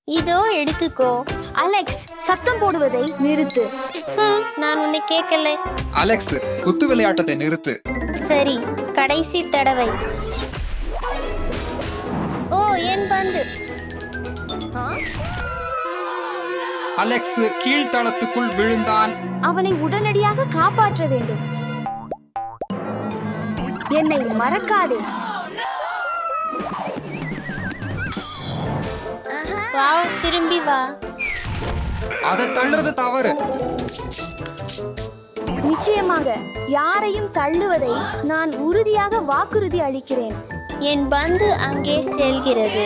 இதோ எடுத்துக்கோ. அலெக்ஸ், சத்தம் போடுவதை நிறுத்து. நான் உன்னை கேட்கல. அலெக்ஸ், குத்து விளையாட்டத்தை நிறுத்து. சரி, கடைசி தடவை. ஓ, என் பந்து. அலெக்ஸ் கீழ்த்தளத்துக்குள் விழுந்தான். அவனை உடனடியாக காப்பாற்ற வேண்டும். என்னை மறக்காதே. வாவ், திரும்பி வா. அதை தள்ளுறது தவறு. நிச்சயமாக யாரையும் தள்ளுவதை நான் உறுதியாக வாக்குறுதி அளிக்கிறேன். என் பந்து அங்கே செல்கிறது.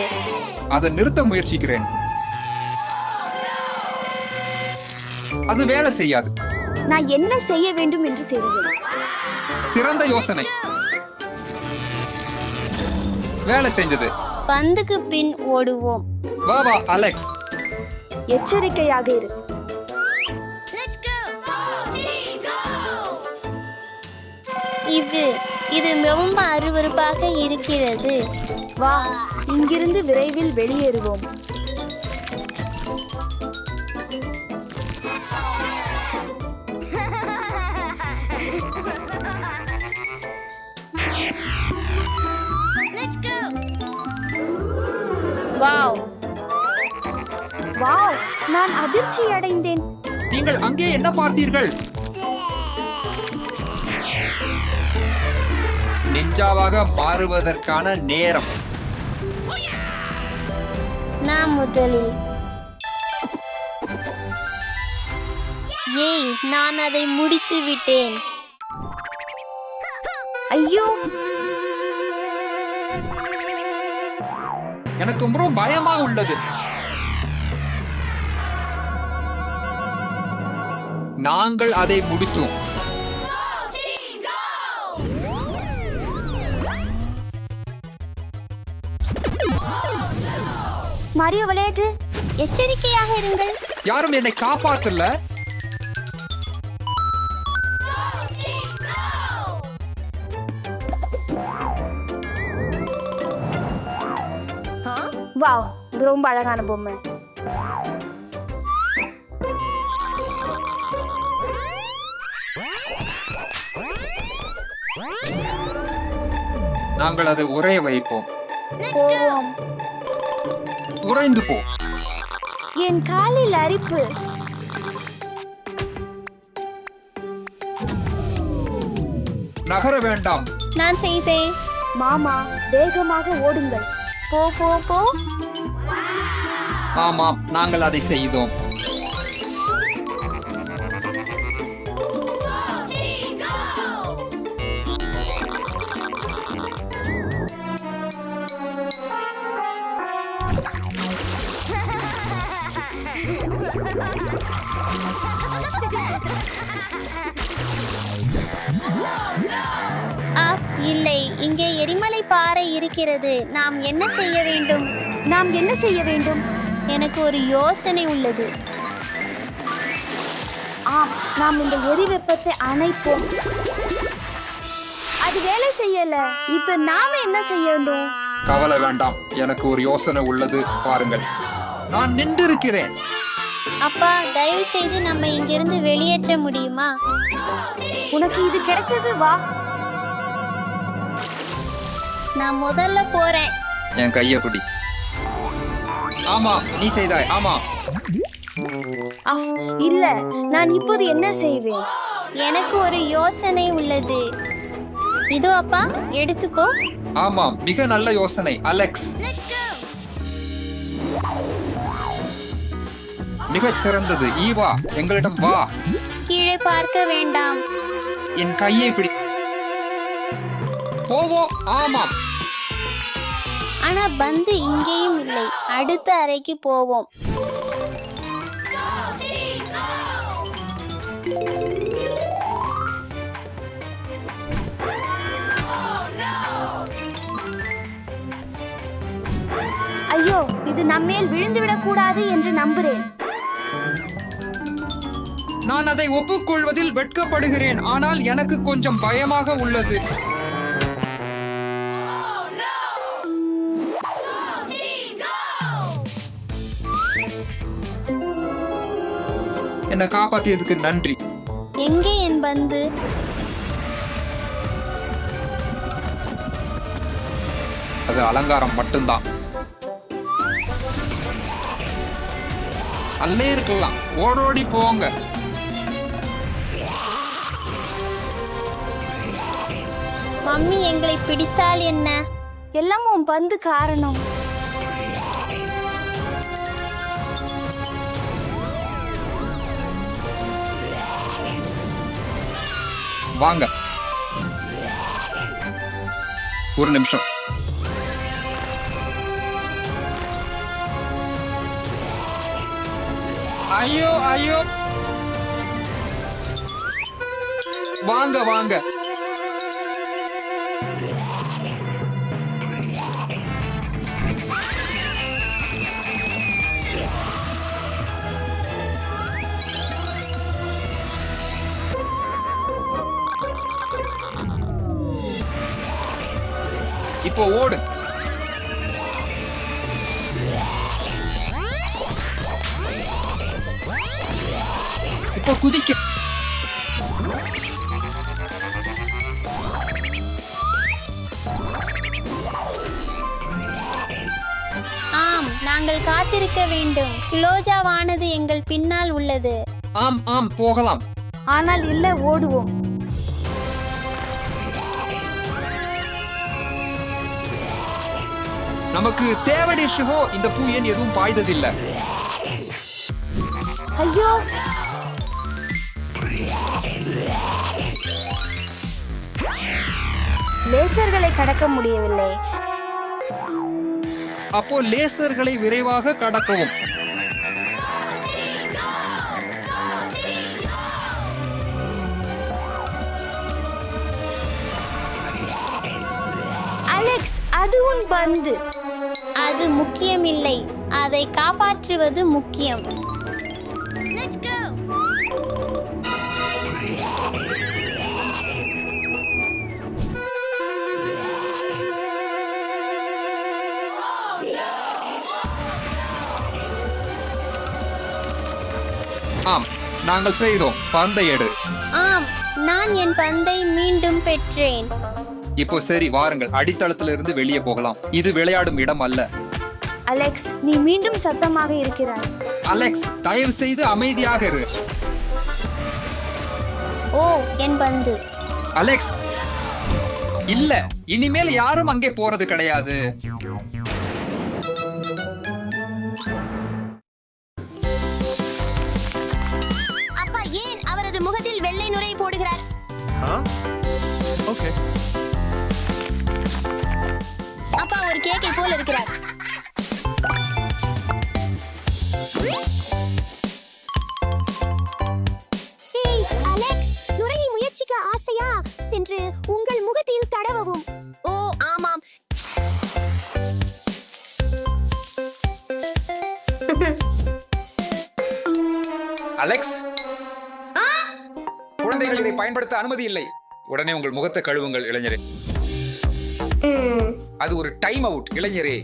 அதை நிறுத்த முயற்சிக்கிறேன். அது வேலை செய்யாது. நான் என்ன செய்ய வேண்டும் என்று தெரியும். சிறந்த யோசனை. வேலை செஞ்சது. பந்துக்கு பின் ஓடுவோம். வா வா அலெக்ஸ். எச்சரிக்கையாக இரு. இது ரொம்ப அருவருப்பாக இருக்கிறது. வா, இங்கிருந்து விரைவில் வெளியேறுவோம். வாவ், வாவ், நான் அதிர்ச்சி அடைந்தேன். நீங்கள் அங்கே என்ன பார்த்தீர்கள்? நிஞ்சாவாக மாறுவதற்கான நேரம். நான் முதலில். ஏய், நான் அதை முடித்து விட்டேன். ஐயோ, எனக்கு ரொம்ப பயமா உள்ளது. நாங்கள் அதை முடித்தோம். மாரியோ விளையாட்டு. எச்சரிக்கையாக இருங்கள். யாரும் என்னை காப்பாத்தல. வாவ், ரொம்ப அழகான பொம்மை. நாங்கள் அதை உறைய வைப்போம். போவோம். உறைந்து போ. என் காலில் அரிப்பு. நகர வேண்டாம். நான் செய்தேன். மாமா, வேகமாக ஓடுங்கள். போ போ போ. ஆமாம், நாங்கள் அதை செய்தோம். இல்லை, இங்கே எரிமலை பாறை இருக்கிறது. நாம் என்ன செய்ய வேண்டும்? நாம் என்ன செய்ய வேண்டும்? எனக்கு ஒரு யோசனை உள்ளது. ஆம், நாம் இந்த எரி வெப்பத்தை அணைப்போம். அது வேலை செய்யல. இப்ப நாம என்ன செய்ய வேண்டும்? கவலை வேண்டாம், எனக்கு ஒரு யோசனை உள்ளது. பாருங்கள், நான் நின்றிருக்கிறேன். அப்பா, தயவு செய்து நம்ம இங்கிருந்து வெளியேற்ற முடியுமா? உனக்கு இது கிடைச்சது. வா, நான் முதல்ல போறேன். என் கையை பிடி. ஆமா, நீ செய்தாய். ஆமா. இல்ல, நான் இப்போது என்ன செய்வேன்? எனக்கு ஒரு யோசனை உள்ளது. இதோ அப்பா, எடுத்துக்கோ. ஆமாம், மிக நல்ல யோசனை அலெக்ஸ். மிகச் சிறந்தது. ஈவா, எங்களிடம் வா. கீழே பார்க்க வேண்டாம். என் கையை பிடி. போவோ. ஆமாம். ஆனா பந்து இங்கேயும் இல்லை. அடுத்த அறைக்கு போவோம். ஐயோ, இது நம்மேல் விழுந்துவிடக் கூடாது என்று நம்புறேன். நான் அதை ஒப்புக்கொள்வதில் வெட்கப்படுகிறேன், ஆனால் எனக்கு கொஞ்சம் பயமாக உள்ளது. என்னை காப்பாத்தியதுக்கு நன்றி. எங்கே என் பந்து? அது அலங்காரம் மட்டும்தான். அல்லே இருக்கலாம், ஓடோடி போங்க. மம்மி எங்களை பிடித்தால் என்ன? எல்லாம் உன் பந்து காரணம். வாங்க, ஒரு நிமிஷம். ஐயோ ஐயோ, வாங்க வாங்க. இப்போ ஓடு. இப்போ குதிக்க. ஆம், நாங்கள் காத்திருக்க வேண்டும். குளோஜாவானது எங்கள் பின்னால் உள்ளது. ஆம் ஆம், போகலாம். ஆனால் இல்ல, ஓடுவோம். நமக்கு தேவடி ஷிஹோ. இந்த பூ ஏன் எதுவும் பாய்ந்ததில்லை? ஐயோ, லேசர்களை கடக்க முடியவில்லை. அப்போ லேசர்களை விரைவாக கடக்கவும். அலெக்ஸ், அது உன் பந்து. அது முக்கியமில்லை, அதை காப்பாற்றுவது முக்கியம். ஆம், நாங்கள் செய்தோம். பந்தை எடு. ஆம், நான் என் பந்தை மீண்டும் பெற்றேன். இப்போ சரி, வாருங்கள், அடித்தளத்திலிருந்து வெளியே போகலாம். இது விளையாடும் இடம் அல்ல. அலெக்ஸ், நீ மீண்டும் சத்தமாக இருக்கிறாய். அலெக்ஸ், தயவு செய்து அமைதியாக இரு. ஓ, என் பந்து. அலெக்ஸ், இல்ல, இனிமேல் யாரும் அங்கே போறது கிடையாது. அப்பா ஏன் அவரது முகத்தில் வெள்ளை நுரை போடுகிறார்? அப்பா ஒரு கேக்கை போல் இருக்கிறார். ஏய் அலெக்ஸ், நுரையை முயற்சிக்க ஆசையா? சென்று உங்கள் முகத்தில் தடவவும். ஓ ஆமாம். அலெக்ஸ், குழந்தைகள் இதை பயன்படுத்த அனுமதி இல்லை. உடனே உங்கள் முகத்தை கழுவுங்கள் இளைஞரே. அது ஒரு டைம் அவுட் இளைஞரே.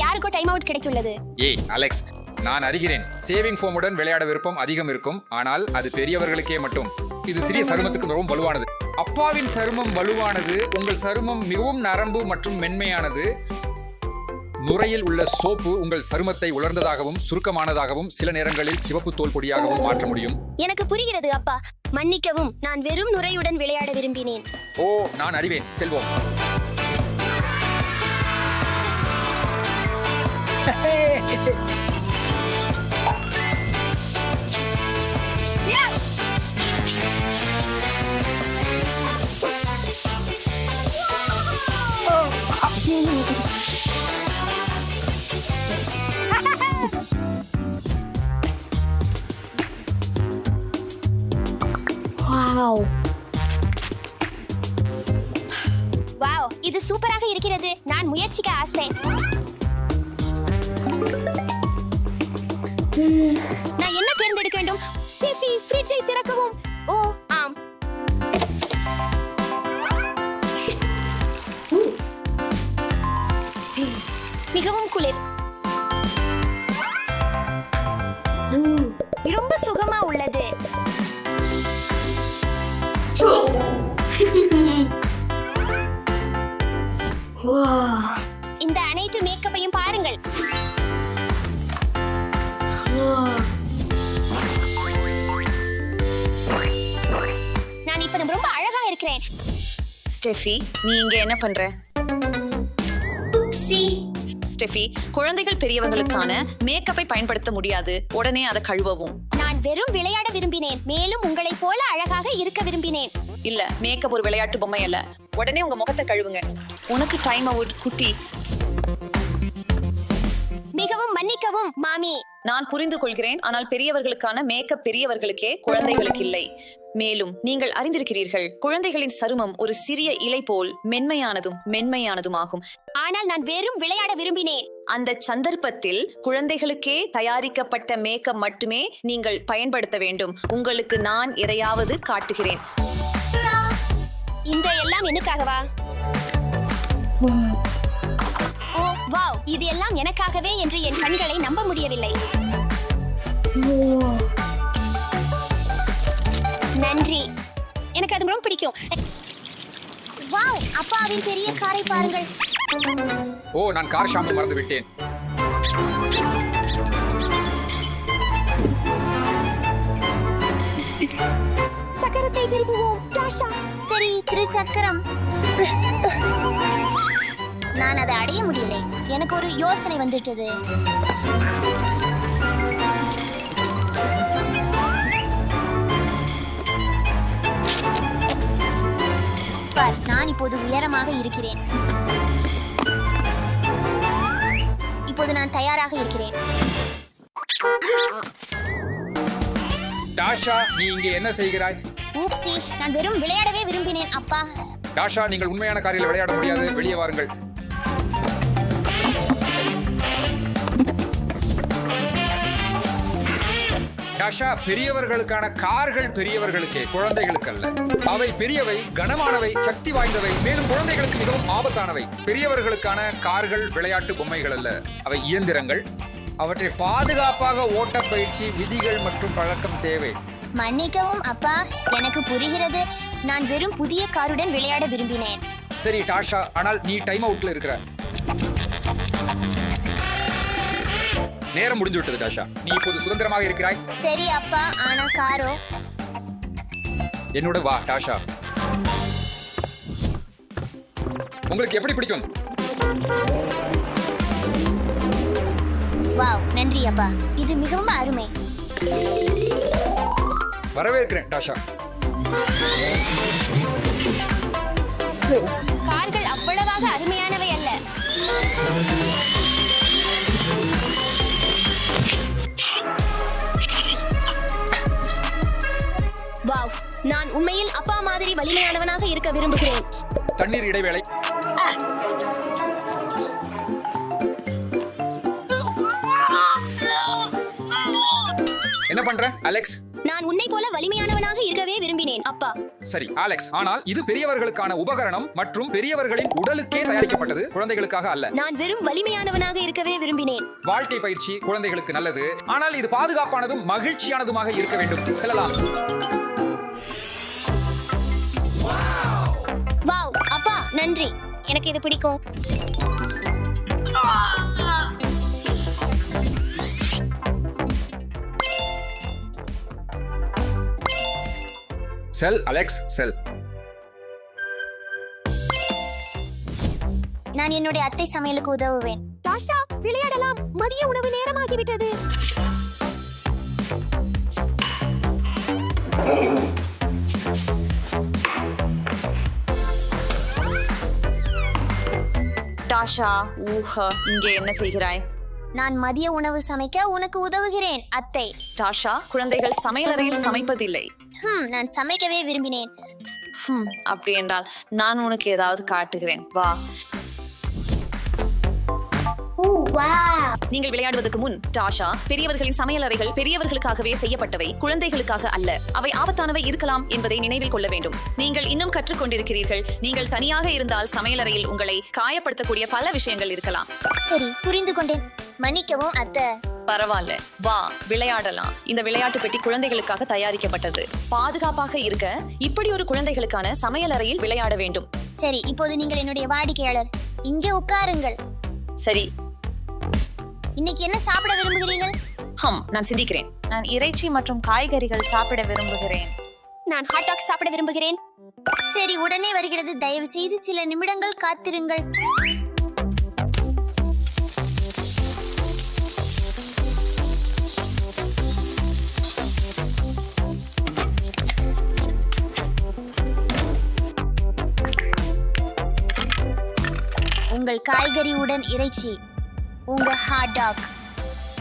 யாருக்கோ டைம் அவுட் கிடைத்துள்ளது. ஏய் அலெக்ஸ், நான் அறிகிறேன். சேவிங் ஃபோமுடன் விளையாட விருப்பம் அதிகம் இருக்கும், ஆனால் அது பெரியவர்களுக்கே மட்டும். இது சிறிய சருமத்துக்கு மிகவும் வலுவானது. அப்பாவின் சருமம் வலுவானது. உங்கள் சருமம் மிகவும் நரம்பு மற்றும் மென்மையானது. நுரையில் உள்ள சோப்பு உங்கள் சருமத்தை உலர்ந்ததாகவும் சுருக்கமானதாகவும் சில நேரங்களில் சிவப்பு தோல் பொடியாகவும் மாற்ற முடியும். எனக்கு புரிகிறது அப்பா. மன்னிக்கவும், நான் வெறும் நுரையுடன் விளையாட விரும்பினேன். ஓ, நான் அறிவேன். செல்வோம். வாவ், இது சூப்பராக இருக்கிறது. நான் முயற்சிக்க ஆசை. நான் என்ன தேர்ந்தெடுக்க வேண்டும்? ஸ்டெஃபி, ஃப்ரிட்ஜை திறக்கவும். ஓ ஆம். மிகவும் குளிர். ரொம்ப சுகமா உள்ளது. இந்த அனைத்து மேக்கப்பையும் பாருங்கள். நான் இப்ப ரொம்ப அழகா இருக்கிறேன். ஸ்டெஃபி, நீ இங்க என்ன பண்ற? ஸ்டெஃபி, குழந்தைகள் பெரியவங்களுக்கான மேக்கப்பை பயன்படுத்த முடியாது. உடனே அதை கழுவவும். நான் வெறும் விளையாட விரும்பினேன், மேலும் உங்களைப் போல அழகாக இருக்க விரும்பினேன். இல்ல, மேக்கப் ஒரு விளையாட்டு பொம்மை அல்ல. உடனே உங்க முகத்தை கழுவுங்க. உனக்கு டைம் அவுட் குட்டி. மிகவும் மன்னிக்கவும் மாமி. நான் புரிந்து கொள்கிறேன், ஆனால் பெரியவர்களுக்கான மேக்கப் பெரியவர்களுக்கே, குழந்தைகளுக்கு இல்லை. மேலும் நீங்கள் அறிந்திருக்கிறீர்கள், குழந்தைகளின் சருமம் ஒரு சிறிய இலை போல் மென்மையானதுமாகும். ஆனால் நான் வெறும் விளையாட விரும்பினேன். அந்த சந்தர்ப்பத்தில் குழந்தைகளுக்கே தயாரிக்கப்பட்ட மேக்கப் மட்டுமே நீங்கள் பயன்படுத்த வேண்டும். உங்களுக்கு நான் எதையாவது காட்டுகிறேன். இந்த எல்லாம் எனக்காகவா? ஓ வாவ், இது எல்லாம் எனக்காகவே என்று என் கண்களை நம்ப முடியவில்லை. நன்றி, எனக்கு அது ரொம்ப பிடிக்கும். வாவ், அப்பாவின் பெரிய காரை பாருங்கள். ஓ, நான் கார் ஷாம்பு மறந்து விட்டேன். சக்கரத்தை திருப்புவோம். டாஷா, சரி, திருச்சக்கரம். நான் அதை அடைய முடியலை. எனக்கு ஒரு யோசனை வந்துட்டது. பார், நான் இப்போது உயரமாக இருக்கிறேன். இப்போது நான் தயாராக இருக்கிறேன். டாஷா, நீ இங்கே என்ன செய்கிறாய்? ஊப்சி, நான் வெறும் விளையாடவே விரும்பினேன் அப்பா. டாஷா, நீங்கள் உண்மையான காரில் விளையாட முடியாது. வெளியே வாருங்கள். டாஷா, பெரியவர்களுக்கான கார்கள் பெரியவர்களுக்கே, குழந்தைகளுக்கு அல்ல. அவை பெரியவை, கனமானவை, சக்தி வாய்ந்தவை, மேலும் குழந்தைகளுக்கு மிகவும் ஆபத்தானவை. பெரியவர்களுக்கான கார்கள் விளையாட்டு பொம்மைகள் அல்ல, அவை இயந்திரங்கள். அவற்றை பாதுகாப்பாக ஓட்ட பயிற்சி, விதிகள் மற்றும் பழக்கம் தேவை. மன்னிக்கவும் அப்பா, எனக்கு புரிகிறது. நான் வெறும் புதிய காருடன் விளையாட விரும்பினேன். சரி டாஷா, ஆனால் நீ டைம் அவுட்ல இருக்கிற. நேரம் முடிந்து விட்டது டாஷா. நீ இப்போது சுதந்திரமாக இருக்கிறாய். சரி அப்பா, ஆனா காரோ? என்னோட வா டாஷா. உங்களுக்கு எப்படி பிடிக்கும்? வாவ், நன்றி அப்பா, இது மிகவும் அருமை. வரவேற்கிறேன் டாஷா. கார்கள் அவ்வளவாக அருமையானவை அல்ல. வாவ், நான் உண்மையில் அப்பா மாதிரி வலிமையானவனாக இருக்க விரும்புகிறேன். தண்ணீர் இடைவேளை. என்ன பண்ற அலெக்ஸ்? நான் உன்னை போல வலிமையானவனாக இருக்கவே விரும்பினேன் அப்பா. சரி அலெக்ஸ், ஆனால் இது பெரியவர்களுக்கான உபகரணம் மற்றும் பெரியவர்களின் உடலுக்கே தயாரிக்கப்பட்டது, குழந்தைகளுக்காக அல்ல. நான் வெறும் வலிமையானவனாக இருக்கவே விரும்பினேன். வாழ்க்கை பயிற்சி குழந்தைகளுக்கு நல்லது, ஆனால் இது பாதுகாப்பானதும் மகிழ்ச்சியானதுமாக இருக்க வேண்டும். செல்லலாம். வாவ் அப்பா, நன்றி, எனக்கு இது பிடிக்கும். செல் அலெக்ஸ், செல். நான் என்னுடைய அத்தை சமையலுக்கு உதவுவேன். டாஷா, விளையாடலாம். மதிய உணவு நேரமாகிவிட்டது. டாஷா, இங்கே என்ன செய்கிறாய்? நான் மதிய உணவு சமைக்க உனக்கு உதவுகிறேன் அத்தை. டாஷா, குழந்தைகள் சமையலறையில் சமைப்பதில்லை. நான் சமைக்கவே விரும்பினேன். அப்படி என்றால் நான் உனக்கு ஏதாவது காட்டுகிறேன், வா. நீங்கள் விளையாடுவதற்கு முன் டாஷா, பெரியவர்களின் சமையலறைகள் பெரியவர்களுக்காகவே செய்யப்பட்டவை, குழந்தைகளுக்காக அல்ல. அவை ஆபத்தானவை இருக்கலாம் என்பதை நினைவில் கொள்ள வேண்டும். நீங்கள் இன்னும் கற்றுக்கொண்டிருக்கிறீர்கள். நீங்கள் தனியாக இருந்தால் சமையலறையில் உங்களை காயப்படுத்தக்கூடிய பல விஷயங்கள் இருக்கலாம். சரி, புரிந்து கொண்டேன். மன்னிக்கவும் அத்தை. பரவாயில்ல, வா விளையாடலாம். இந்த விளையாட்டு பெட்டி குழந்தைகளுக்காக தயாரிக்கப்பட்டது. பாதுகாப்பாக இருக்க இப்படி ஒரு குழந்தைகளுக்கான சமையலறையில் விளையாட வேண்டும். சரி, இப்போது நீங்கள் என்னுடைய வாடிக்கையாளர். இங்கே உட்காருங்கள். சரி, இன்னைக்கு என்ன சாப்பிட விரும்புகிறீர்கள்? நான் சிந்திக்கிறேன். நான் இறைச்சி மற்றும் காய்கறிகள் சாப்பிட விரும்புகிறேன். நான் ஹாட் டாக் சாப்பிட விரும்புகிறேன். சரி, உடனே வருகிறது. தயவு செய்து சில நிமிடங்கள் காத்திருங்கள். உங்கள் காய்கறியுடன் இறைச்சி, உங்க ஹாட் டாக்.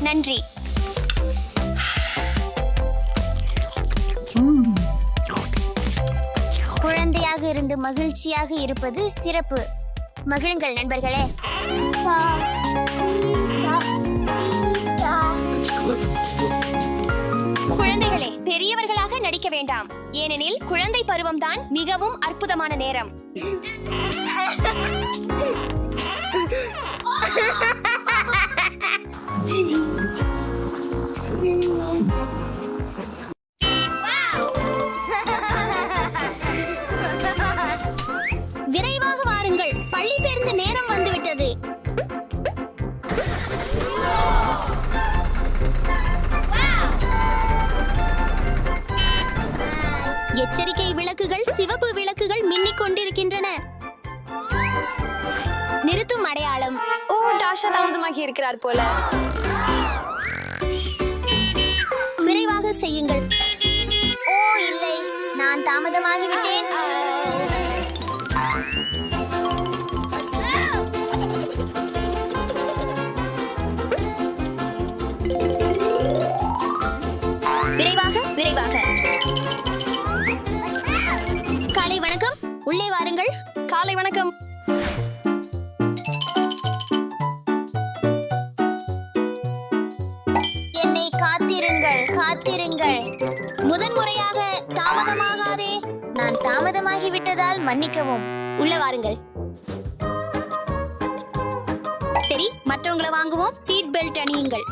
நன்றி. குழந்தையாக இருந்து மகிழ்ச்சியாக இருப்பது சிறப்பு. மகிழுங்கள் நண்பர்களே. குழந்தைகளே, பெரியவர்களாக நடிக்க வேண்டாம், ஏனெனில் குழந்தை பருவம்தான் மிகவும் அற்புதமான நேரம். விரைவாக வாருங்கள், பள்ளி பேருந்து நேரம் வந்துவிட்டது. எச்சரிக்கை விளக்குகள், சிவப்பு விளக்குகள் மின்னிக் கொண்டிருக்கின்றன. நிறுத்தும் அடையாளம். ஓ, டாஷா தாமதமாகி இருக்கிறார் போல. விரைவாக செய்யுங்கள். ஓ இல்லை, நான் தாமதமாகிவிட்டேன். விரைவாக விரைவாக. காலை வணக்கம், உள்ளே வாருங்கள். காலை வணக்கம். என்னை காத்திருங்கள், காத்திருங்கள். முதன்முறையாக தாமதமாகாதே. நான் தாமதமாகிவிட்டதால் மன்னிக்கவும். உள்ள வாருங்கள். சரி, மற்றவங்களை வாங்குவோம். சீட் பெல்ட் அணியுங்கள்.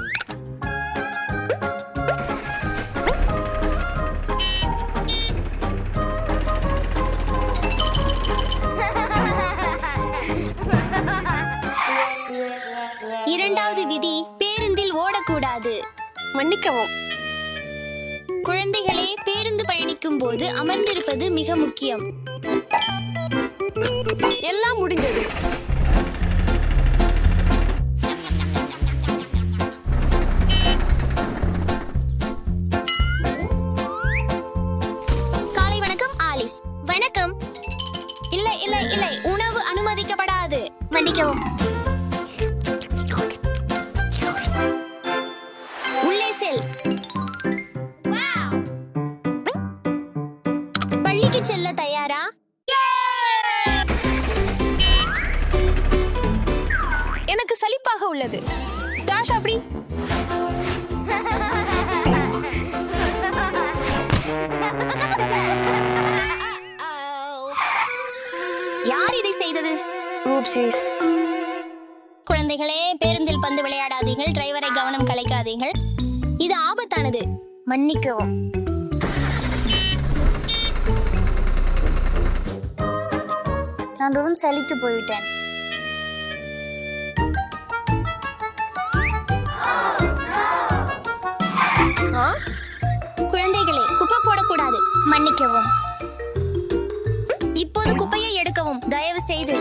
இரண்டாவது விதி, பேருந்தில் ஓடக்கூடாது. மன்னிக்கவும். குழந்தைகளே, பேருந்து பயணிக்கும் போது அமர்ந்திருப்பது மிக முக்கியம். எல்லாம் முடிந்தது. காலை வணக்கம் ஆலிஸ். வணக்கம். இல்லை இல்லை இல்லை, உணவு அனுமதிக்கப்படாது. மன்னிக்கவும். உள்ளே செல். பள்ளிக்கு செல்ல தயாரா? எனக்கு சலிப்பாக உள்ளது. டாஷா அப்படி. யார் இதை செய்தது? ஊப்ஸீஸ். குழந்தைகளே, பேருந்தில் பந்து விளையாடாதீர்கள். டிரைவரை கவனம் கலைக்காதீர்கள். இது ஆபத்தானது. மன்னிக்கவும். நான் ரொம்ப சலித்து போய்விட்டேன். குழந்தைகளே, குப்பை போடக்கூடாது. மன்னிக்கவும். இப்போது குப்பையை எடுக்கவும், தயவு செய்து.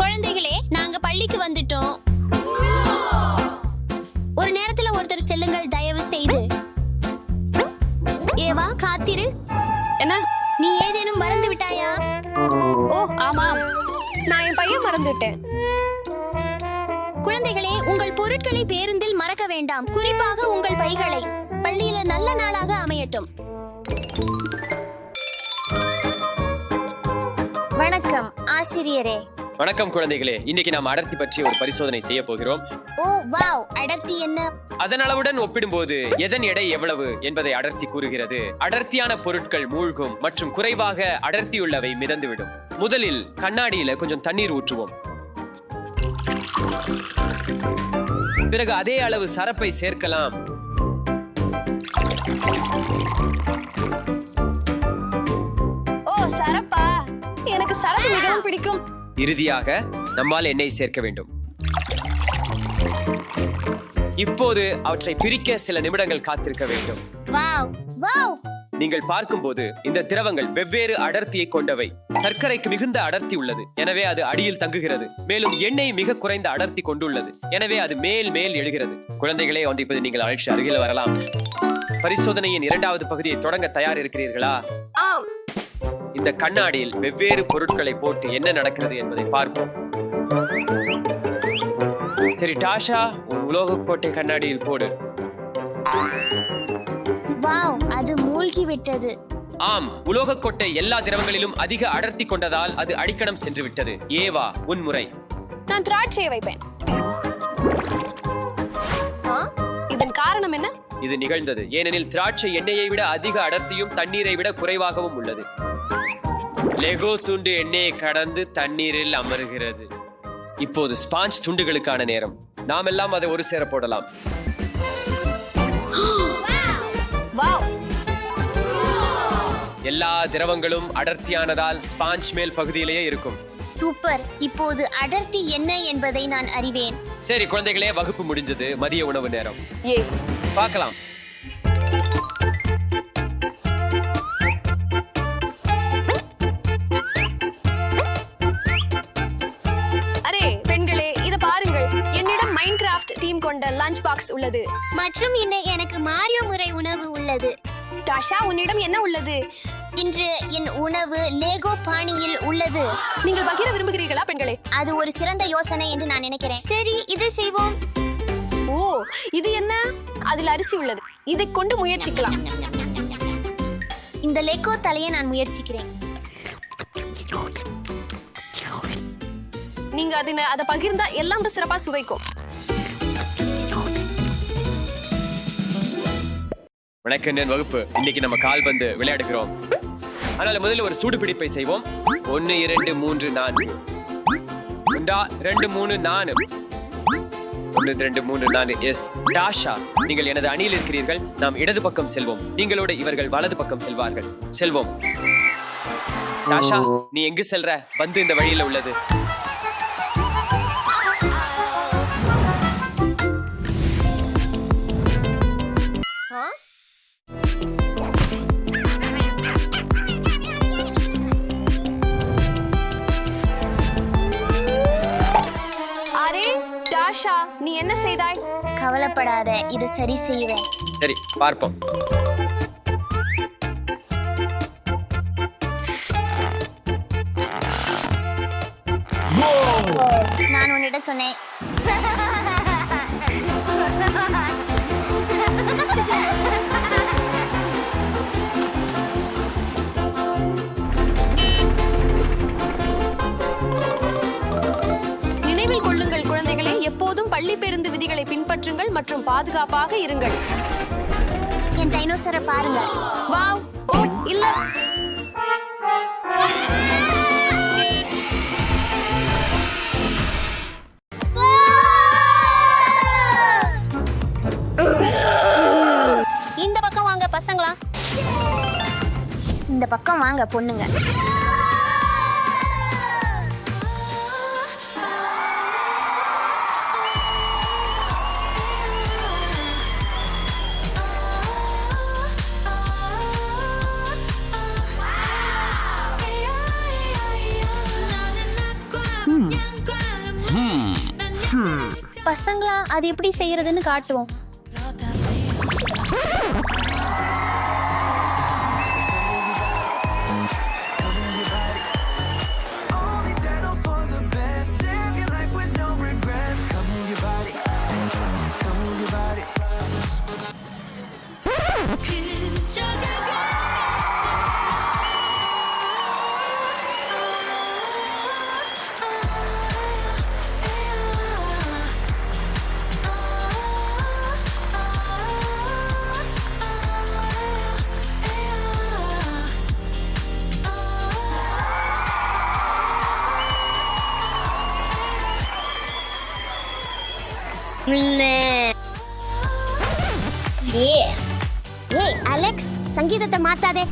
குழந்தைகளே, நாங்க பள்ளிக்கு வந்துட்டோம். ஒரு நேரத்துல ஒருத்தர் செல்லுங்கள், தயவு செய்து. ஏவா, காத்திரு. என்ன? நீ ஏதேனும் மறந்து விட்டாயா? ஓ ஆமாம், நான் என் பையன் மறந்துட்டேன். குழந்தைகளே, உங்கள் பொருட்களை பேருந்தில் மறக்க வேண்டாம், குறிப்பாக உங்கள் பைகளை. பள்ளியில நல்ல நாளாக அமையட்டும். வணக்கம் ஆசிரியரே. வணக்கம் குழந்தைகளே. இன்னைக்கு நாம் அடர்த்தி பற்றி ஒரு பரிசோதனை செய்ய போகிறோம். ஓ வாவ், அடர்த்தி என்ன? அதன் அளவுடன் ஒப்பிடும்போது எதன் எடை எவ்வளவு என்பதை அடர்த்தி கூறுகிறது. அடர்த்தியான பொருட்கள் மூழ்கும் மற்றும் குறைவாக அடர்த்தியுள்ளவை மிதந்துவிடும். முதலில் கண்ணாடியில கொஞ்சம் தண்ணீர் ஊற்றுவோம். பிறகு அதே அளவு சரப்பை சேர்க்கலாம். ஓ சரப்பா, எனக்கு சரப்பு மிகவும் பிடிக்கும். இறுதியாக நம்மால் எண்ணெய் சேர்க்க வேண்டும். இப்போது அவற்றை பிரிக்க சில நிமிடங்கள் காத்திருக்க வேண்டும். Wow wow. நீங்கள் பார்க்கும்போது இந்த திரவங்கள் வெவ்வேறு அடர்த்தியை கொண்டவை. சர்க்கரைக்கு மிகுந்த அடர்த்தி உள்ளது, எனவே அது அடியில் தங்குகிறது. மேலும் எண்ணெய் மிக குறைந்த அடர்த்தி கொண்டுள்ளது, எனவே அது மேல் மேல் எழுகிறது. குழந்தைகளே, இப்போது நீங்கள் அழைச்சி அருகில் வரலாம். பரிசோதனையின் இரண்டாவது பகுதியை தொடங்க தயார் இருக்கிறீர்களா? ஆம். இந்த கண்ணாடியில் வெவ்வேறு பொருட்களை போட்டு என்ன நடக்கிறது என்பதை பார்ப்போம். சரி டாஷா, உன் உலோகக்கோட்டை கண்ணாடியில் போடு. வாவ், அது மூழ்கி விட்டது. ஆம், உலோகக்கோட்டை எல்லா திரவங்களிலும் அதிக அடர்த்தி கொண்டதால் அது அடிக்கடம் சென்று விட்டது. ஏவா, உன் முறை. நான் திராட்சையை வைப்பேன். இதன் காரணம் என்ன? இது நிகழ்ந்தது ஏனெனில் திராட்சை எண்ணெயை விட அதிக அடர்த்தியும் தண்ணீரை விட குறைவாகவும் உள்ளது. லெகோ துண்டு எண்ணெயை கடந்து தண்ணீரில் அமர்கிறது. இப்போது ஸ்பாஞ்ச் துண்டுகளுக்கான நேரம். நாம் எல்லாம் அதை ஒரு சேர போடலாம். வாவ், எல்லா திரவங்களும் அடர்த்தியானதால் ஸ்பாஞ்ச் மேல் பகுதியிலேயே இருக்கும். சூப்பர். இப்போது அடர்த்தி என்ன என்பதை நான் அறிவேன். சரி குழந்தைகளே, வகுப்பு முடிஞ்சது. மதிய உணவு நேரம். ஏ பார்க்கலாம். அரே பெண்களே, இத பாருங்கள். என்னிடம் மைன்கிராஃப்ட் தீம் கொண்ட லஞ்ச் பாக்ஸ் உள்ளது. மற்றும் எனக்கு மாரியோ முறை உணவு உள்ளது. டாஷா, உன்னிடம் என்ன உள்ளது? இன்று என் உணவு லேகோ பாணியில் உள்ளது. நீங்கள் பகிர விரும்புகிறீர்களா பெண்களே? அது ஒரு சிறந்த யோசனை என்று நான் நினைக்கிறேன். சரி, இதை செய்வோம். ஓ, இது என்ன? அதில் அரிசி உள்ளது. இதை கொண்டு முயற்சிக்கலாம். இந்த லெகோ தலையை நான் முயற்சிக்கிறேன். நீங்க அதை பகிர்ந்தா எல்லாம் சிறப்பா சுவைக்கும். வணக்கம் வகுப்பு. இன்னைக்கு நம்ம கால்பந்து விளையாடுகிறோம். அதனால முதல்ல ஒரு சூடு பிடிப்பை செய்வோம். 1 2 3 4 2 3 4 1 2 3 4. எஸ் டாஷா, நீங்கள் எனது அணியில் இருக்கிறீர்கள். நாம் இடது பக்கம் செல்வோம். நீங்களோட இவர்கள் வலது பக்கம் செல்வார்கள். செல்வோம். டாஷா, நீ எங்கு செல்ற? வந்து இந்த வழியில உள்ளது. டாஷா, நீ என்ன செய்தாய்? கவலைப்படாத, இது சரி செய்வேன். சரி, பார்ப்போம். நான் உன்னிடம் சொன்னேன். நினைவில் கொள்ளுங்கள் குழந்தைகளே, எப்போதும் பள்ளி பேருந்து விதிகளை பின்பற்றுங்கள் மற்றும் பாதுகாப்பாக இருங்கள். என் டைனோசரை பாருங்க. வாவ். ஓ இல்ல, இந்த பக்கம் வாங்க பசங்களா. இந்த பக்கம் வாங்க பொண்ணுங்க. பசங்களா, அது எப்படி செய்யறதுன்னு காட்டுவோம். ஏய் அலெக்ஸ், சங்கீதத்தை மாத்தாதே.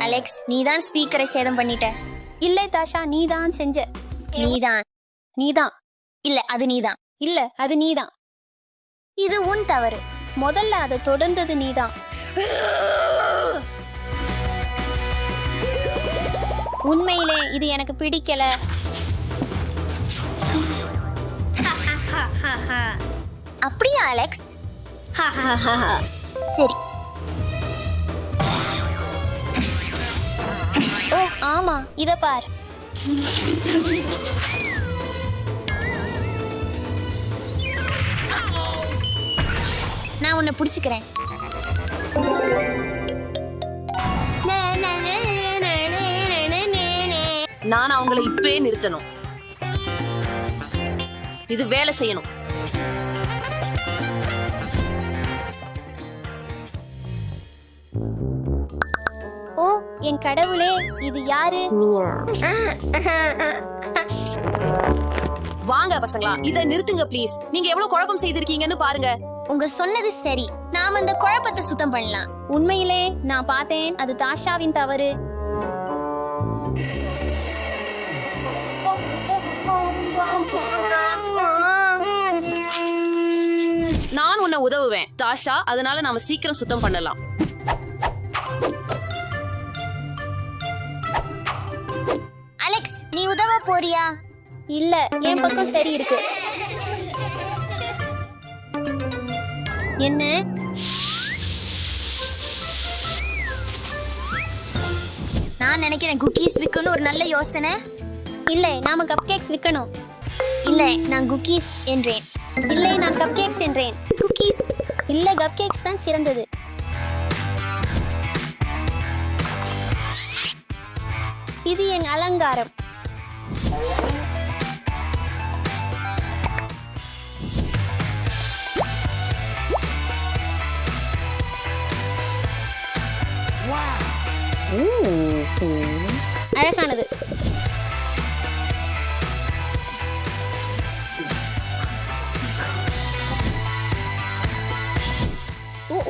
அலெக்ஸ், நீதான் ஸ்பீக்கரை சேதம் பண்ணிட்ட. இல்லை தாஷா, நீதான் செஞ்ச. நீதான். இல்ல, அது நீதான். இல்ல, அது நீதான். இது உன் தவறு. முதல்ல அதை தொடர்ந்தது நீதான். உண்மையிலே இது எனக்கு பிடிக்கல. அப்படியா அலெக்ஸ்? சரி. ஓ ஆமா, இத பார். நான் உன்னை பிடிச்சுக்கிறேன். நான் அவங்கள இப்பவே நிறுத்தணும். இது வேலை செய்யணும். ஓ என் கடவுளே, இது யாரு? வாங்க பசங்களா, இத நிறுத்துங்க ப்ளீஸ். நீங்க எவ்வளவு குழப்பம் செய்திருக்கீங்கன்னு பாருங்க. உங்க சொன்னது சரி. நாம அந்த குழப்பத்தை சுத்தம் பண்ணலாம். உண்மையிலே நான் பார்த்தேன், அது தாஷாவின் தவறு. நான் உன்னை உதவுவேன் தாஷா, அதனால நாம சீக்கிரம் சுத்தம் பண்ணலாம். அலெக்ஸ், நீ உதவ போறியா? இல்ல, என் பக்கம் சரி இருக்கு. என்ன? நான் நினைக்கிறேன் குக்கீஸ் விற்கணும் ஒரு நல்ல யோசனை. இல்லை, நாம கப் கேக்ஸ் விற்கணும். இல்லை, நான் குக்கீஸ் என்றேன். இல்லை, நான் கப் கேக்ஸ் என்றேன். குக்கீஸ். இல்ல, கப் கேக்ஸ் தான் சிறந்தது. இது என் அலங்காரம். அழகானது.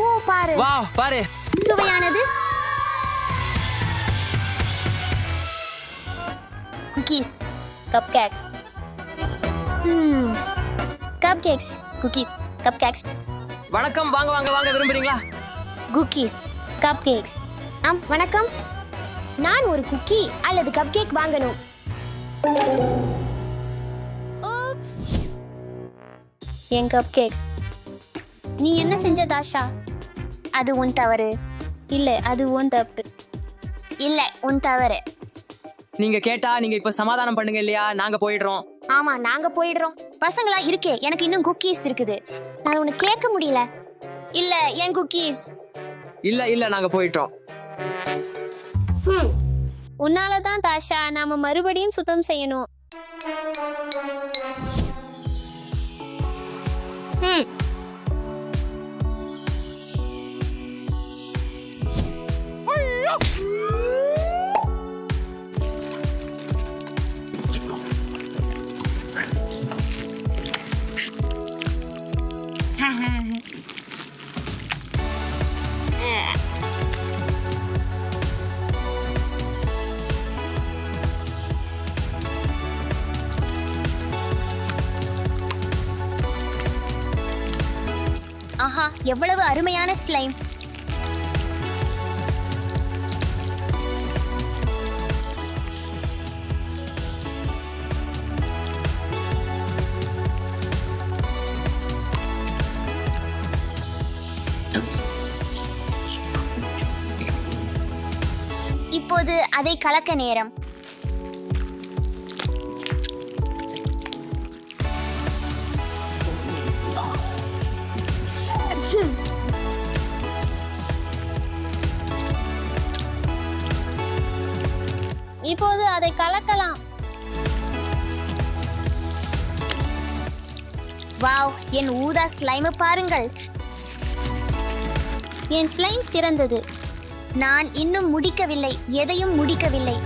ஓ பாரு. வாவ், பாரு. சுவையானது. Cookies. Cupcakes. Cupcakes. Cookies. Cupcakes. வணக்கம், வாங்க வாங்க வாங்க, விரும்புறீங்களா? குக்கீஸ். Cupcakes. வணக்கம். நான் ஒரு குக்கி அல்லது கப் கேக் வாங்கணும். என் கப் கேக்ஸ். நீ என்ன செஞ்ச தாஷா? அது உன் தவறு. இல்ல, அது உன் தப்பு. இல்ல, உன் தவறு. நீங்க கேட்டா நீங்க இப்ப சமாதானம் பண்ணுங்க இல்லையா? நாங்க போயிடுறோம். ஆமா, நாங்க போயிடுறோம். பசங்களா இருக்கே, எனக்கு இன்னும் குக்கீஸ் இருக்குது. நான் உன்னை கேட்க முடியல. இல்ல, என் குக்கீஸ். இல்ல இல்ல, நாங்க போயிட்டோம். உன்னாலதான் தாஷா, நாம மறுபடியும் சுத்தம் செய்யணும். ஆஹா, எவ்வளவு அருமையான ஸ்லைம். இப்போது அதை கலக்க நேரம். இப்போது அதை கலக்கலாம். வாவ், என் ஊதா ஸ்லைம் பாருங்கள். என் ஸ்லைம் சிறந்தது. நான் இன்னும் முடிக்கவில்லை, எதையும் முடிக்கவில்லை.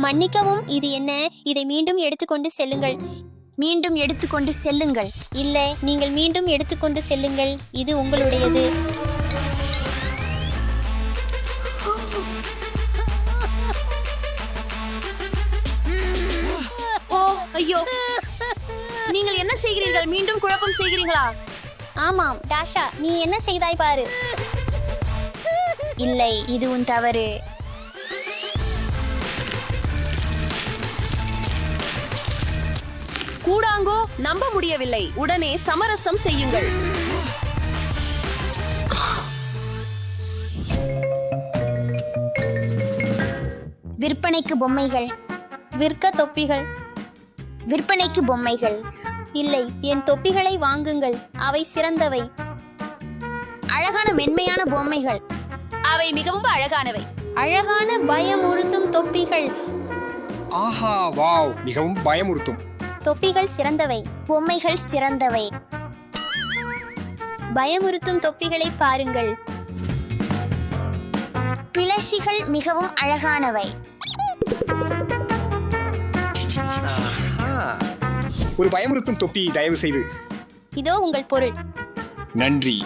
மன்னிக்கவும், இது என்ன? இதை மீண்டும் எடுத்துக்கொண்டு செல்லுங்கள். மீண்டும் எடுத்துக்கொண்டு செல்லுங்கள். இல்லை, நீங்கள் மீண்டும் எடுத்துக்கொண்டு செல்லுங்கள். இது உங்களுடையது. ஓ ஐயோ, நீங்கள் என்ன செய்கிறீர்கள்? மீண்டும் குழப்பம் செய்கிறீங்களா? ஆமாம் டாஷா, நீ என்ன செய்தாய் பாரு. இல்லை, இது உன் தவறு. கூடாங்கோ, நம்ப முடியவில்லை. உடனே சமரசம் செய்யுங்கள். விற்பனைக்கு பொம்மைகள். விற்க தொப்பிகள். விற்பனைக்கு பொம்மைகள். இல்லை, என் தொப்பிகளை வாங்குங்கள். அவை சிறந்தவை. அழகான மென்மையான பொம்மைகள். அவை மிகவும் அழகானவை. அழகான பயமுறுத்தும் தொப்பிகள். ஆஹா, வாவ், மிகவும் பயமுறுத்தும். தொப்பிகள் சிறந்தவை. பொம்மைகள் சிறந்தவை. பயமுறுத்தும் தொப்பிகளை பாருங்கள். பிளஷிகள் மிகவும் அழகானவை. ஒரு பயமுறுத்தும் தொப்பி, தயவு செய்து. இதோ உங்கள் பொருள். நன்றி.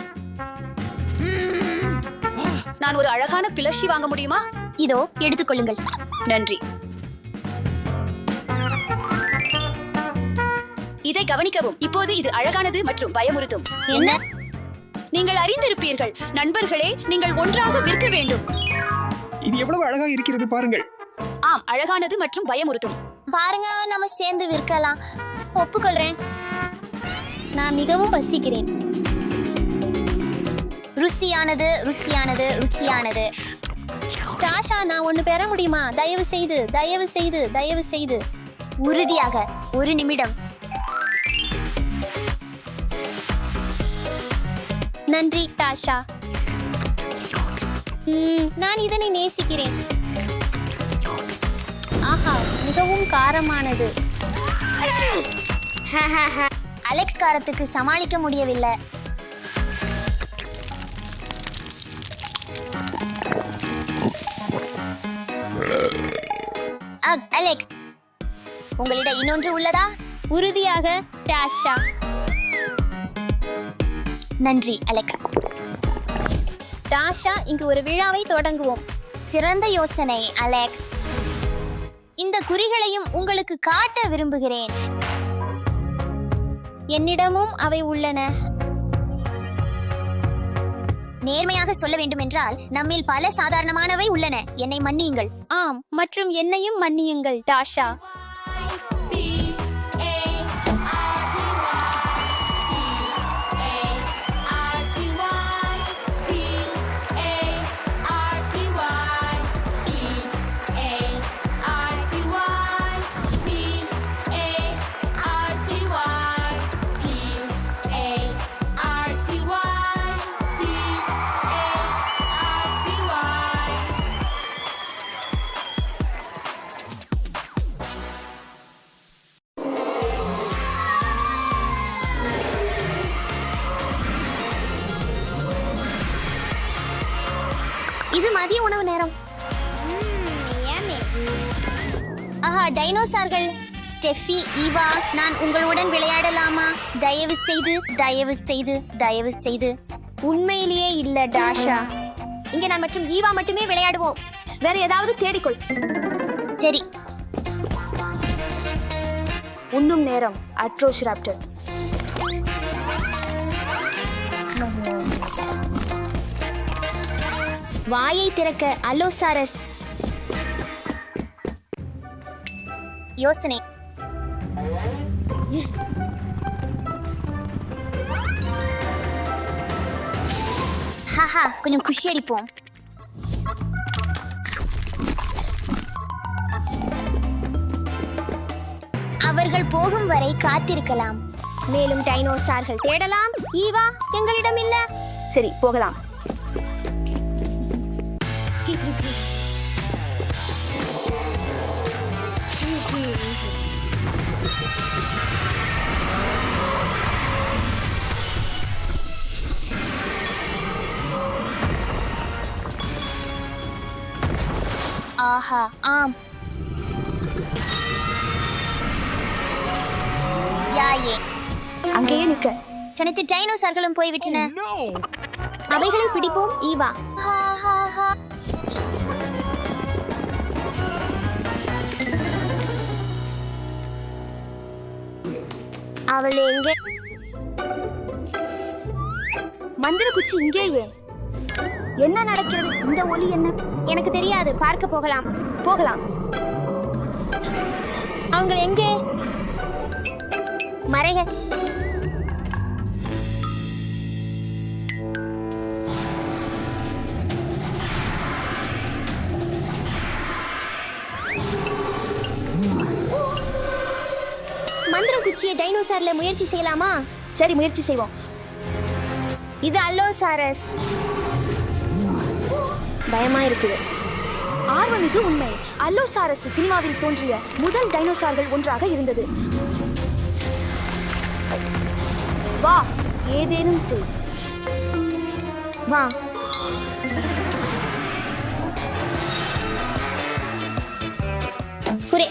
நான் ஒரு அழகான பிளஷி வாங்க முடியுமா? இதோ எடுத்துக்கொள்ளுங்கள். நன்றி. இதை கவனிக்கவும். இப்போது இது அழகானது மற்றும் பயமுறுத்தும். என்ன? நீங்கள் அறிந்திருப்பீர்கள் நண்பர்களே, நீங்கள் ஒன்றாக விற்க வேண்டும். இது எவ்வளவு அழகாக இருக்கிறது பாருங்கள். ஆம், அழகானது மற்றும் பயமுறுத்தும். பாருங்க, நம்ம சேர்ந்து விற்கலாம். ஒப்புக்கொள்றேன். நான் மிகவும் பசிக்கிறேன். ருசியானது, ருசியானது, ருசியானது. டாஷா, நான் ஒன்னு பெற முடியுமா? தயவு செய்து, தயவு செய்து, தயவு செய்து. உறுதியாக. ஒரு நிமிடம். நன்றி டாஷா. நான் இதனை நேசிக்கிறேன். ஆஹா, மிகவும் காரமானது. அலெக்ஸ் காரத்துக்கு சமாளிக்க முடியவில்லை. அலெக்ஸ், உங்களிடம் இன்னொன்று உள்ளதா? உறுதியாக டாஷா. நன்றி அலெக்ஸ். டாஷா, இங்கு ஒரு விழாவை தொடங்குவோம். சிறந்த யோசனை அலெக்ஸ். இந்த குறிகளையும் உங்களுக்கு காட்ட விரும்புகிறேன். என்னிடமும் அவை உள்ளன. நேர்மையாக சொல்ல வேண்டுமென்றால் நம்மில் பல சாதாரணமானவை உள்ளன. என்னை மன்னியுங்கள். ஆம், மற்றும் என்னையும் மன்னியுங்கள் டாஷா. இது மதிய உணவு நேரம். ஆஹா, டைனோசார்கள். ஸ்டெஃபி, ஈவா, நான் உங்களுடன் விளையாடலாமா? தயவு செய்து, தயவு செய்து, தயவு செய்து. உண்மையிலேயே இல்ல டாஷா. இங்க நான் மற்றும் ஈவா மட்டுமே விளையாடுவோம். வேற ஏதாவது தேடிக்கொள். சரி. உண்ணும் நேரம். அட்ரோஷிராப்டர். வாயை திறக்க அலோசாரஸ். யோசனை. ஹாஹா, கொஞ்சம் குஷி அடிப்போம். அவர்கள் போகும் வரை காத்திருக்கலாம். மேலும் டைனோசார்கள் தேடலாம். ஈவா எங்களிடம் இல்ல. சரி, போகலாம். ஆஹா, ஆம். யாயே, அங்கேயே நிக்க. அனைத்து டைனோசார்களும் போய்விட்டன. அவைகளை பிடிப்போம். ஈவா. ஹா, ஹா, ஹா. அவள் எங்கே? மந்திர குச்சி இங்கேயே. என்ன நடக்கிறது? இந்த ஒலி என்ன? எனக்கு தெரியாது. பார்க்க போகலாம். போகலாம். அவங்க எங்கே? மறைக. மந்திர குச்சியை டைனோசார்ல முயற்சி செய்யலாமா? சரி, முயற்சி செய்வோம். இது அல்லோசாரஸ். பயமா இருக்குது. ஆர்வமிகு உண்மை. அல்லோசாரஸ் சினிமாவில் தோன்றிய முதல் டைனோசார்கள் ஒன்றாக இருந்தது. வா, ஏதேனும் செய். வா. குரே.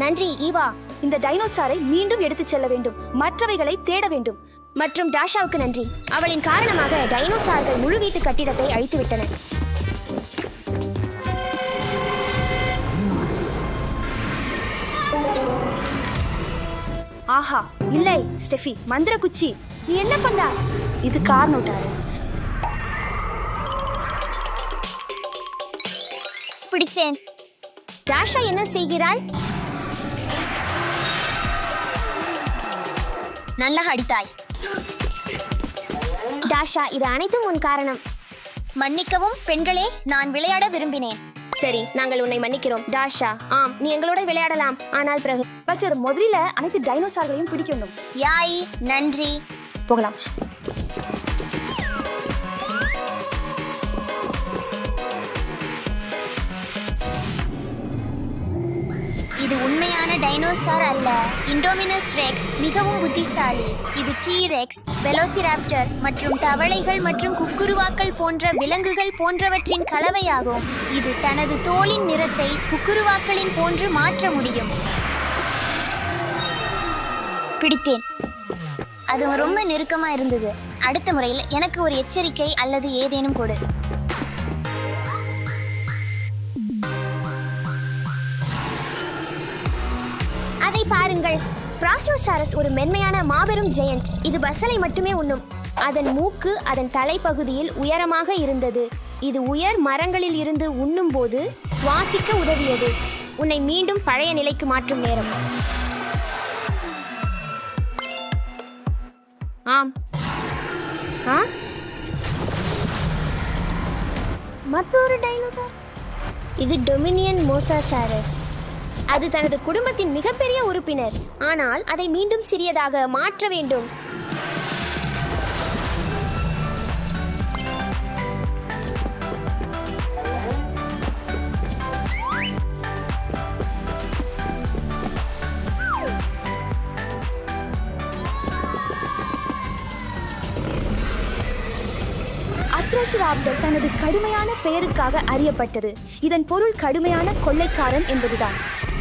நன்றி ஈவா. இந்த டைனோசாரை மீண்டும் எடுத்துச் செல்ல வேண்டும். மற்றவைகளை தேட வேண்டும். மற்றும் டாஷாவுக்கு நன்றி. அவளின் காரணமாக டைனோசார்கள் முழு வீட்டு கட்டிடத்தை அழித்துவிட்டன. ஆஹா, இல்லை ஸ்டெஃபி, மந்திர குச்சி, நீ என்ன பண்ண? இது கார்னோடாரஸ். பிடிச்சேன். டாஷா என்ன செய்கிறாள்? நல்லா அடித்தாய் டாஷா. இது அனைத்தும் உன் காரணம். மன்னிக்கவும் பெண்களே, நான் விளையாட விரும்பினேன். சரி, நாங்கள் உன்னை மன்னிக்கிறோம் டாஷா. ஆம், நீ எங்களோட விளையாடலாம். ஆனால் பிறகு பச்சர் முதலில் அனைத்து டைனோசார்களையும் பிடிக்கணும். யாய், நன்றி. போகலாம். இது உண்மையான டைனோசார் அல்ல. இண்டோமினஸ் ரெக்ஸ் மிகவும் புத்திசாலி. இது டீரெக்ஸ், வெலோசிராப்டர் மற்றும் தவளைகள் மற்றும் குக்குருவாக்கள் போன்ற விலங்குகள் போன்றவற்றின் கலவையாகும். இது தனது தோலின் நிறத்தை குக்குருவாக்களின் போன்று மாற்ற முடியும். பிடித்தேன். அது ரொம்ப நெருக்கமா இருந்தது. அடுத்த முறையில் எனக்கு ஒரு எச்சரிக்கை அல்லது ஏதேனும் கொடு. அதை பாருங்கள். பிராஸ்டோசாரஸ் ஒரு மென்மையான மாபெரும் ஜெயண்ட். இது பசலை மட்டுமே உண்ணும். அதன் மூக்கு அதன் தலைப்பகுதியில் உயரமாக இருந்தது. இது உயர் மரங்களில் இருந்து உண்ணும் போது சுவாசிக்க உதவியது. உன்னை மீண்டும் பழைய நிலைக்கு மாற்றும் நேரம். ஆம். மற்றொரு டைனோசார். இது டொமினியன் மோசாசாரஸ். அது தனது குடும்பத்தின் மிகப்பெரிய உறுப்பினர். ஆனால் அதை மீண்டும் சிறியதாக மாற்ற வேண்டும். அத்ரோசிராப்டர் தனது கடுமையான பெயருக்காக அறியப்பட்டது. இதன் பொருள் கடுமையான கொள்ளைக்காரன் என்பதுதான்.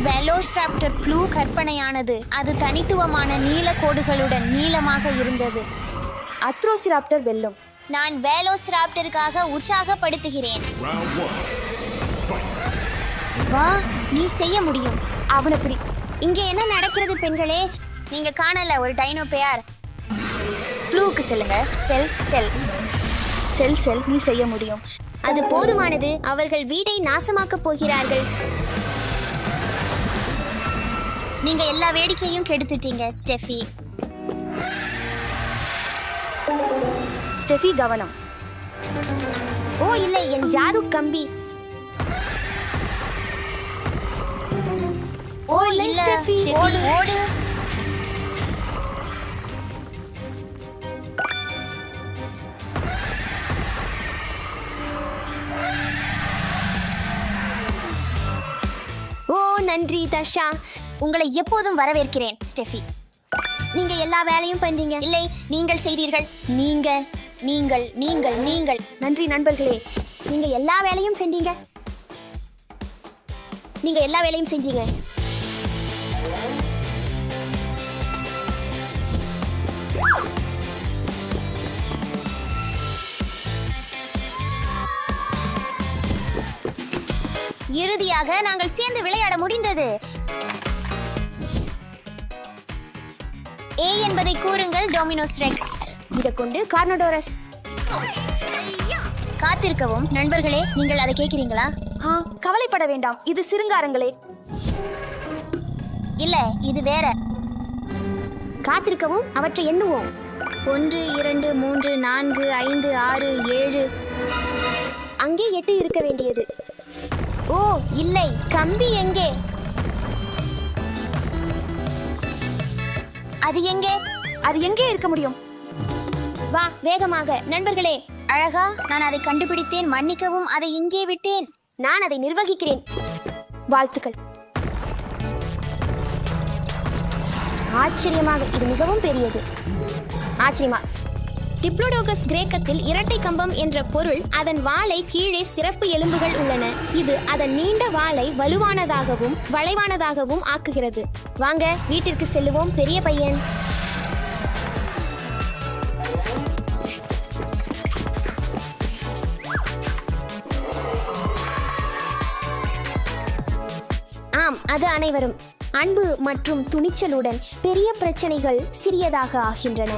வெலோசிராப்டர் ப்ளூ கற்பனையானது. அது தனித்துவமான நீல கோடுகளுடன் நீளமாக இருந்தது. அத்ரோசிராப்டர் வெல்லும். நான் வெலோசிராப்டருக்காக உற்சாகப்படுத்துகிறேன். வா, நீ செய்ய முடியும். அவனை பிடி. இங்கே என்ன நடக்கிறது பெண்களே? நீங்க காணல ஒரு டைனோ பெயர். ப்ளூக்கு செல்லுங்க. செல் செல் செல் செல், நீ செய்ய முடியும். அது போதுமானது. அவர்கள் வீட்டை நாசமாக்கப் போகிறார்கள். நீங்க எல்லா வேடிக்கையும் கெடுத்துட்டீங்க ஸ்டெஃபி. ஸ்டெஃபி, கவனம். ஓ இல்லை, என் ஜாது கம்பி. ஓ இல்ல ஸ்டெஃபி, ஓடு. ஓ நன்றி தஷா, உங்களை எப்போதும் வரவேற்கிறேன் ஸ்டெஃபி. நீங்க எல்லா வேலையும் பண்ணீங்க. இல்லை, நீங்கள் செய்தீர்கள். நீங்கள் நீங்கள் நீங்கள் நீங்கள் நன்றி நண்பர்களே. நீங்க எல்லா வேலையும் செஞ்சீங்க. நீங்க எல்லா வேலையும் செஞ்சீங்க. இறுதியாக நாங்கள் சேர்ந்து விளையாட முடிந்தது. ஏ என்பதை கூறுங்கள் டொமினோஸ் ரெக்ஸ். இதை கொண்டு கார்னடோரஸ். காத்திருக்கவும் நண்பர்களே, நீங்கள் அதை கேட்கிறீங்களா? கவலைப்பட வேண்டாம், இது சிருங்காரங்களே. இல்ல, இது வேற. காத்திருக்கவும், அவற்றை எண்ணுவோம். 1 2 3 4 5 6 7. அங்கே 8 இருக்க வேண்டியது. ஓ இல்லை, கம்பி எங்கே? அது எங்கே? அது எங்கே இருக்க முடியும்? வா வேகமாக நண்பர்களே. அழகா, நான் அதை கண்டுபிடித்தேன். மன்னிக்கவும், அதை இங்கே விட்டேன். நான் அதை நிர்வகிக்கிறேன். வாழ்த்துக்கள். ஆச்சரியமாக, இது மிகவும் பெரியது. ஆச்சரியமா. டிப்ளோடோகஸ் கிரேக்கத்தில் இரட்டை கம்பம் என்ற பொருள். அதன் வாளை கீழே சிறப்பு எலும்புகள் உள்ளன. இது அதன் நீண்ட வாளை வலுவானதாகவும் வளைவானதாகவும் ஆக்குகிறது. வாங்க வீட்டிற்கு செல்லுவோம் பெரிய பையன். ஆம், அது அனைவரும். அன்பு மற்றும் துணிச்சலுடன் பெரிய பிரச்சனைகள் சிறியதாக ஆகின்றன.